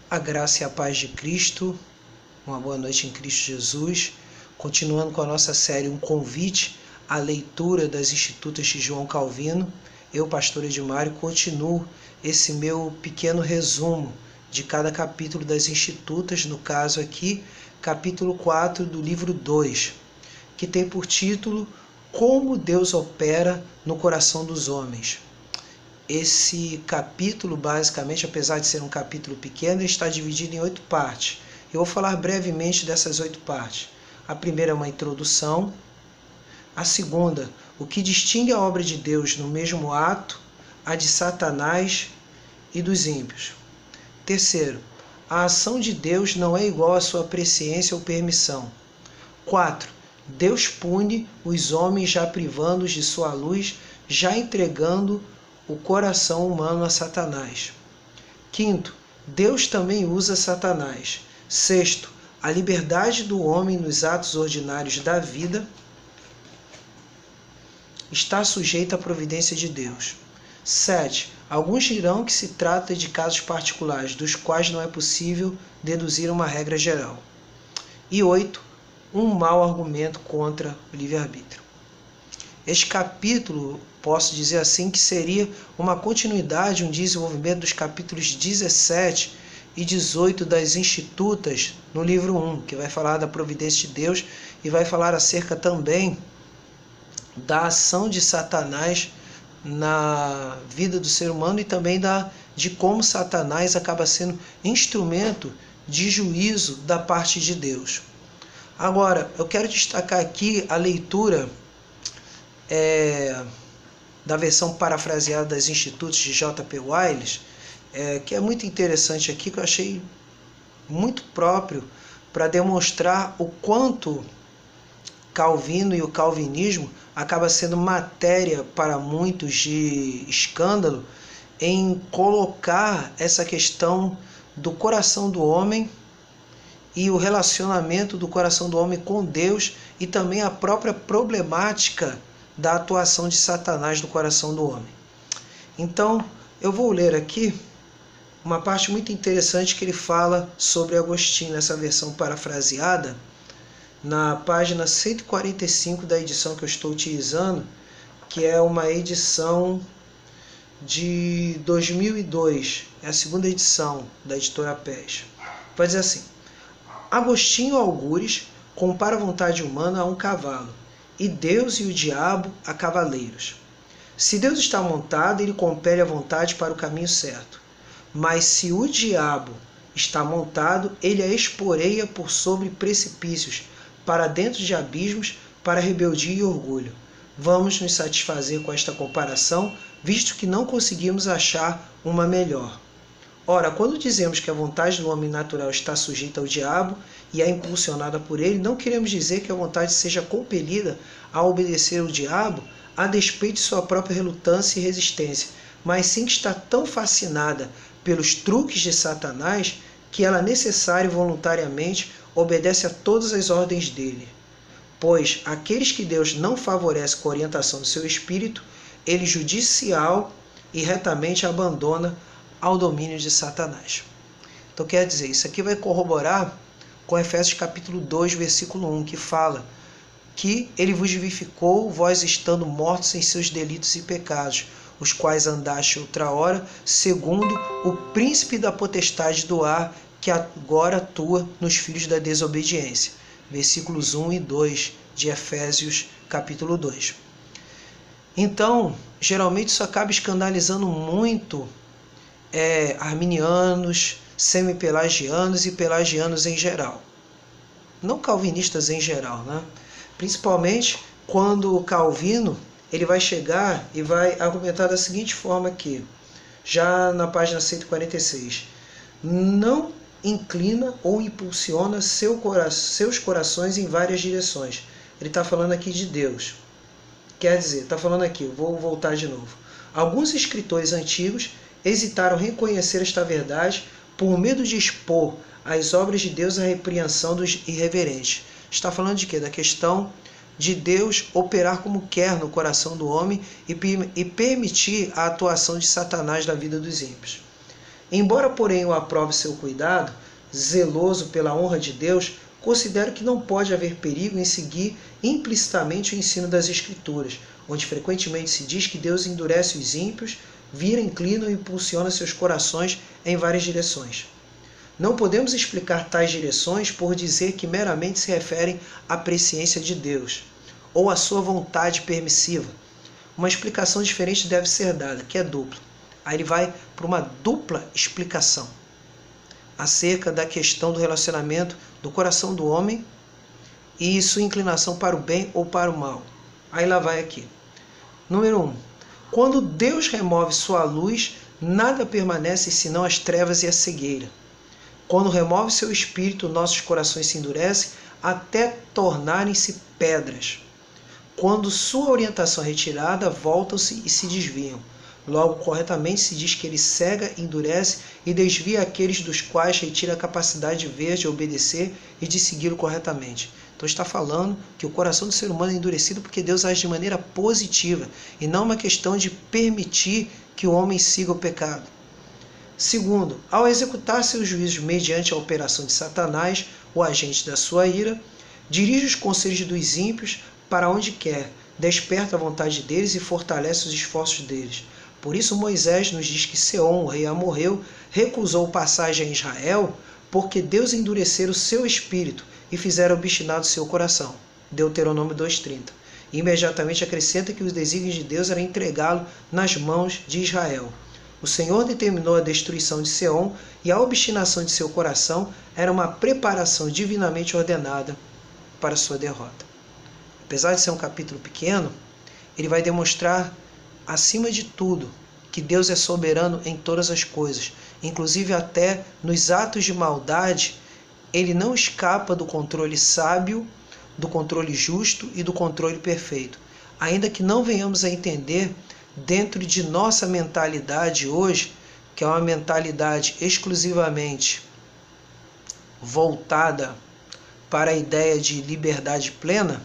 A graça e a paz de Cristo, uma boa noite em Cristo Jesus. Continuando com a nossa série Um Convite à Leitura das Institutas de João Calvino, eu, pastor Edmário, continuo esse meu pequeno resumo de cada capítulo das Institutas, no caso aqui, capítulo 4 do livro 2, que tem por título Como Deus Opera no Coração dos Homens. Esse capítulo, basicamente, apesar de ser um capítulo pequeno, está dividido em 8 partes. Eu vou falar brevemente dessas 8 partes. A primeira é uma introdução. A segunda, o que distingue a obra de Deus no mesmo ato, a de Satanás e dos ímpios. Terceiro, a ação de Deus não é igual à sua presciência ou permissão. 4. Deus pune os homens já privando-os de sua luz, já entregando o coração humano a Satanás. 5. Deus também usa Satanás. 6. A liberdade do homem nos atos ordinários da vida está sujeita à providência de Deus. 7. Alguns dirão que se trata de casos particulares, dos quais não é possível deduzir uma regra geral. E 8. Um mau argumento contra o livre-arbítrio. Este capítulo, posso dizer assim, que seria uma continuidade, um desenvolvimento dos capítulos 17 e 18 das Institutas no livro 1, que vai falar da providência de Deus e vai falar acerca também da ação de Satanás na vida do ser humano e também de como Satanás acaba sendo instrumento de juízo da parte de Deus. Agora, eu quero destacar aqui a leitura da versão parafraseada das Institutas de J.P. Wiles, que é muito interessante aqui, que eu achei muito próprio para demonstrar o quanto Calvino e o calvinismo acaba sendo matéria para muitos de escândalo em colocar essa questão do coração do homem e o relacionamento do coração do homem com Deus e também a própria problemática da atuação de Satanás no coração do homem. Então, eu vou ler aqui uma parte muito interessante que ele fala sobre Agostinho, nessa versão parafraseada, na página 145 da edição que eu estou utilizando, que é uma edição de 2002, é a segunda edição da editora PES. Vai dizer assim: Agostinho Algures compara a vontade humana a um cavalo, e Deus e o diabo a cavaleiros. Se Deus está montado, ele compele a vontade para o caminho certo. Mas se o diabo está montado, ele a esporeia por sobre precipícios, para dentro de abismos, para rebeldia e orgulho. Vamos nos satisfazer com esta comparação, visto que não conseguimos achar uma melhor. Ora, quando dizemos que a vontade do homem natural está sujeita ao diabo e é impulsionada por ele, não queremos dizer que a vontade seja compelida a obedecer ao diabo a despeito de sua própria relutância e resistência, mas sim que está tão fascinada pelos truques de Satanás que ela necessária e voluntariamente obedece a todas as ordens dele. Pois aqueles que Deus não favorece com a orientação do seu espírito, ele judicial e retamente abandona ao domínio de Satanás. Então quer dizer, isso aqui vai corroborar com Efésios capítulo 2, versículo 1, que fala que ele vos vivificou, vós estando mortos em seus delitos e pecados, os quais andaste outra hora, segundo o príncipe da potestade do ar, que agora atua nos filhos da desobediência. Versículos 1 e 2 de Efésios capítulo 2. Então, geralmente isso acaba escandalizando muito arminianos, semi-pelagianos e pelagianos em geral. Não calvinistas em geral, né? Principalmente quando o Calvino ele vai chegar e vai argumentar da seguinte forma aqui, já na página 146. Não inclina ou impulsiona seus corações em várias direções. Ele está falando aqui de Deus. Quer dizer, está falando aqui, vou voltar de novo. Alguns escritores antigos hesitaram reconhecer esta verdade por medo de expor as obras de Deus à repreensão dos irreverentes. Está falando de quê? Da questão de Deus operar como quer no coração do homem e permitir a atuação de Satanás na vida dos ímpios. Embora, porém, eu aprove seu cuidado, zeloso pela honra de Deus, considero que não pode haver perigo em seguir implicitamente o ensino das Escrituras, onde frequentemente se diz que Deus endurece os ímpios, vira, inclina e impulsiona seus corações em várias direções. Não podemos explicar tais direções por dizer que meramente se referem à presciência de Deus, ou à sua vontade permissiva. Uma explicação diferente deve ser dada, que é dupla. Aí ele vai para uma dupla explicação acerca da questão do relacionamento do coração do homem e sua inclinação para o bem ou para o mal. Aí lá vai aqui. Número 1. Quando Deus remove sua luz, nada permanece senão as trevas e a cegueira. Quando remove seu espírito, nossos corações se endurecem até tornarem-se pedras. Quando sua orientação é retirada, voltam-se e se desviam. Logo, corretamente se diz que ele cega, endurece e desvia aqueles dos quais retira a capacidade de ver, de obedecer e de segui-lo corretamente. Então está falando que o coração do ser humano é endurecido porque Deus age de maneira positiva e não uma questão de permitir que o homem siga o pecado. Segundo, ao executar seus juízos mediante a operação de Satanás, o agente da sua ira, dirige os conselhos dos ímpios para onde quer, desperta a vontade deles e fortalece os esforços deles. Por isso Moisés nos diz que Seom, o rei amorreu, recusou passagem a Israel, porque Deus endurecera o seu espírito e fizera obstinado o seu coração. Deuteronômio 2,30. Imediatamente acrescenta que os desígnios de Deus era entregá-lo nas mãos de Israel. O Senhor determinou a destruição de Seom e a obstinação de seu coração era uma preparação divinamente ordenada para sua derrota. Apesar de ser um capítulo pequeno, ele vai demonstrar, acima de tudo, que Deus é soberano em todas as coisas, inclusive até nos atos de maldade. Ele não escapa do controle sábio, do controle justo e do controle perfeito. Ainda que não venhamos a entender dentro de nossa mentalidade hoje, que é uma mentalidade exclusivamente voltada para a ideia de liberdade plena,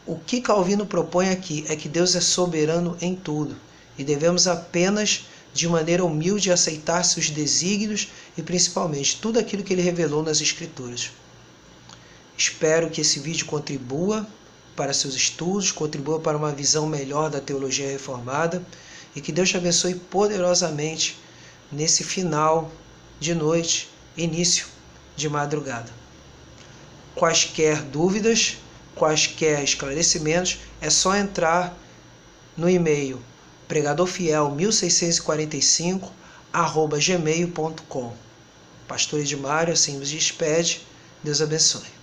o que Calvino propõe aqui é que Deus é soberano em tudo e devemos apenas, de maneira humilde, aceitar seus desígnios e principalmente tudo aquilo que ele revelou nas Escrituras. Espero que esse vídeo contribua para seus estudos, contribua para uma visão melhor da teologia reformada e que Deus te abençoe poderosamente nesse final de noite, início de madrugada. Quaisquer dúvidas, quaisquer esclarecimentos, é só entrar no e-mail pregadorfiel1645@gmail.com. Pastor Edmário assim nos despede. Deus abençoe.